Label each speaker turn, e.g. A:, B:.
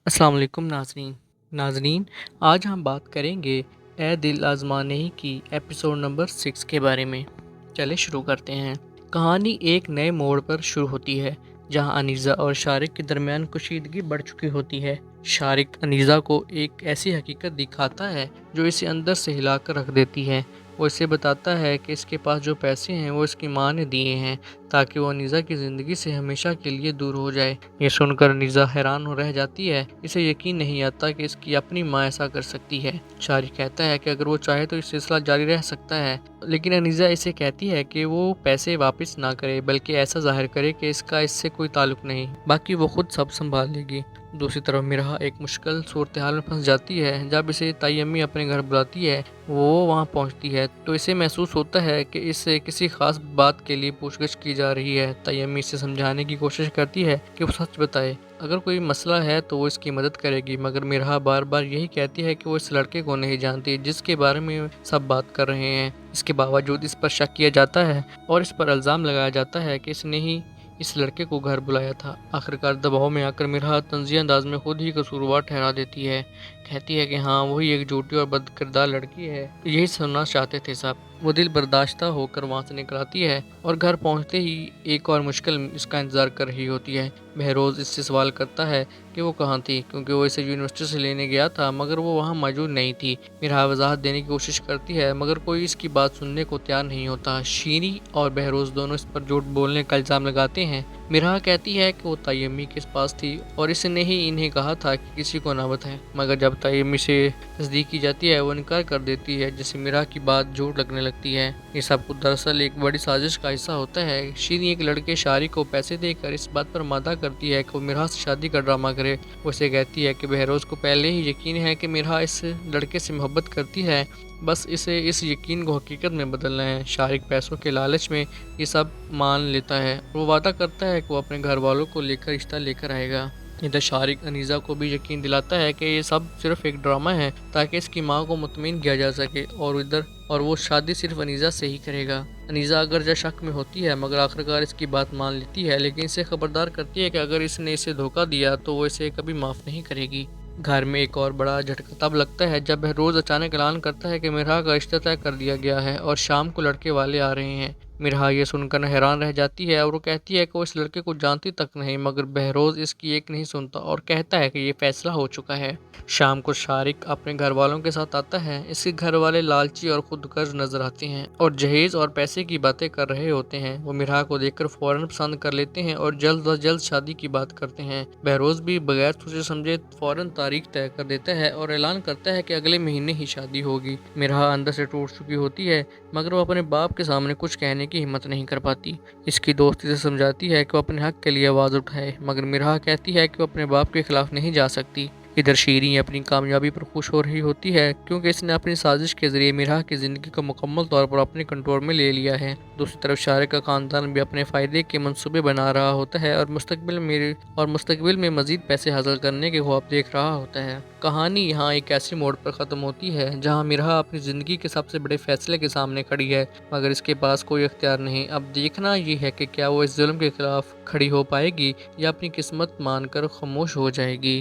A: السلام علیکم ناظرین آج ہم بات کریں گے اے دل آزمانے ہی کی ایپیسوڈ نمبر 6 کے بارے میں۔ چلے شروع کرتے ہیں۔ کہانی ایک نئے موڑ پر شروع ہوتی ہے جہاں انیزہ اور شارق کے درمیان کشیدگی بڑھ چکی ہوتی ہے۔ شارق انیزہ کو ایک ایسی حقیقت دکھاتا ہے جو اسے اندر سے ہلا کر رکھ دیتی ہے۔ وہ اسے بتاتا ہے کہ اس کے پاس جو پیسے ہیں وہ اس کی ماں نے دیے ہیں تاکہ وہ انیزہ کی زندگی سے ہمیشہ کے لیے دور ہو جائے۔ یہ سن کر انیزہ حیران رہ جاتی ہے۔ اسے یقین نہیں آتا کہ اس کی اپنی ماں ایسا کر سکتی ہے۔ شارق کہتا ہے کہ اگر وہ چاہے تو یہ سلسلہ جاری رہ سکتا ہے، لیکن انیزہ اسے کہتی ہے کہ وہ پیسے واپس نہ کرے بلکہ ایسا ظاہر کرے کہ اس کا اس سے کوئی تعلق نہیں، باقی وہ خود سب سنبھال لے گی۔ دوسری طرف مرحا ایک مشکل صورتحال میں پھنس جاتی ہے۔ جب اسے تائی امی اپنے گھر بلاتی ہے، وہ وہاں پہنچتی ہے تو اسے محسوس ہوتا ہے کہ اس سے کسی خاص بات کے لیے پوچھ گچھ کی جا رہی ہے۔ تائی امی اسے سمجھانے کی کوشش کرتی ہے کہ وہ سچ بتائے، اگر کوئی مسئلہ ہے تو وہ اس کی مدد کرے گی، مگر مرحا بار بار یہی کہتی ہے کہ وہ اس لڑکے کو نہیں جانتی جس کے بارے میں سب بات کر رہے ہیں۔ اس کے باوجود اس پر شک کیا جاتا ہے اور اس پر الزام لگایا جاتا ہے کہ اس نے ہی اس لڑکے کو گھر بلایا تھا۔ آخرکار دباؤ میں آ کر مرحا طنزیہ انداز میں خود ہی قصوروار ٹھہرا دیتی ہے، کہتی ہے کہ ہاں وہی ایک جھوٹی اور بد کردار لڑکی ہے، یہی سننا چاہتے تھے سب۔ وہ دل برداشتہ ہو کر وہاں سے نکل آتی ہے اور گھر پہنچتے ہی ایک اور مشکل اس کا انتظار کر رہی ہوتی ہے۔ بہروز اس سے سوال کرتا ہے کہ وہ کہاں تھی، کیونکہ وہ اسے یونیورسٹی سے لینے گیا تھا مگر وہ وہاں موجود نہیں تھی۔ مرحا وضاحت دینے کی کوشش کرتی ہے مگر کوئی اس کی بات سننے کو تیار نہیں ہوتا۔ شیریں اور بہروز دونوں اس پر جھوٹ بولنے کا الزام لگاتے ہیں۔ مرحا کہتی ہے کہ وہ تائی امی کے پاس تھی اور اس نے ہی انہیں کہا تھا کہ کسی کو نہ بتائیں، مگر جب تائی امی سے تصدیق کی جاتی ہے وہ انکار کر دیتی ہے، جس سے مرحا کی بات جھوٹ لگنے لگتی ہے۔ یہ سب کچھ دراصل ایک بڑی سازش کا حصہ ہوتا ہے۔ شیریں ایک لڑکے شارق کو پیسے دے کر اس بات پر مادہ کرتی ہے کہ وہ مرحا سے شادی کا ڈرامہ کرے۔ وہ اسے کہتی ہے کہ بہروز کو پہلے ہی یقین ہے کہ مرحا اس لڑکے سے محبت کرتی ہے، بس اسے اس یقین کو حقیقت میں بدلنا ہے۔ شارق پیسوں کے لالچ میں یہ سب مان لیتا ہے اور وہ وعدہ کرتا ہے کہ وہ اپنے گھر والوں کو لے کر رشتہ لے کر آئے گا۔ ادھر شارق انیزہ کو بھی یقین دلاتا ہے کہ یہ سب صرف ایک ڈرامہ ہے تاکہ اس کی ماں کو مطمئن کیا جا سکے، اور وہ شادی صرف انیزہ سے ہی کرے گا۔ انیزہ اگرچہ شک میں ہوتی ہے مگر آخرکار اس کی بات مان لیتی ہے، لیکن اسے خبردار کرتی ہے کہ اگر اس نے اسے دھوکہ دیا تو وہ اسے کبھی معاف نہیں کرے گی۔ گھر میں ایک اور بڑا جھٹکا تب لگتا ہے جب بہروز اچانک اعلان کرتا ہے کہ مرحا کا رشتہ طے کر دیا گیا ہے اور شام کو لڑکے والے آ رہے ہیں۔ مرحا یہ سن کر حیران رہ جاتی ہے اور وہ کہتی ہے کہ وہ اس لڑکے کو جانتی تک نہیں، مگر بہروز اس کی ایک نہیں سنتا اور کہتا ہے کہ یہ فیصلہ ہو چکا ہے۔ شام کو شارق اپنے گھر والوں کے ساتھ آتا ہے۔ اس کے گھر والے لالچی اور خود غرض نظر آتے ہیں اور جہیز اور پیسے کی باتیں کر رہے ہوتے ہیں۔ وہ مرحا کو دیکھ کر فوراً پسند کر لیتے ہیں اور جلد از جلد شادی کی بات کرتے ہیں۔ بہروز بھی بغیر سوچے سمجھے فوراً تاریخ طے کر دیتا ہے اور اعلان کرتا ہے کہ اگلے مہینے ہی شادی ہوگی۔ مرحا اندر سے ٹوٹ چکی ہوتی ہے مگر وہ اپنے باپ کے سامنے کچھ کہنے کی ہمت نہیں کر پاتی۔ اس کی دوست اسے سمجھاتی ہے کہ وہ اپنے حق کے لیے آواز اٹھائے، مگر مرحا کہتی ہے کہ وہ اپنے باپ کے خلاف نہیں جا سکتی۔ ادھر شیریں اپنی کامیابی پر خوش ہو رہی ہوتی ہے کیونکہ اس نے اپنی سازش کے ذریعے مرحا کی زندگی کو مکمل طور پر اپنے کنٹرول میں لے لیا ہے۔ دوسری طرف شارق کا خاندان بھی اپنے فائدے کے منصوبے بنا رہا ہوتا ہے اور مستقبل میں مزید پیسے حاصل کرنے کے خواب دیکھ رہا ہوتا ہے۔ کہانی یہاں ایک ایسے موڑ پر ختم ہوتی ہے جہاں مرحا اپنی زندگی کے سب سے بڑے فیصلے کے سامنے کھڑی ہے مگر اس کے پاس کوئی اختیار نہیں۔ اب دیکھنا یہ ہے کہ کیا وہ اس ظلم کے خلاف کھڑی ہو پائے گی یا اپنی قسمت مان کر خاموش ہو جائے گی۔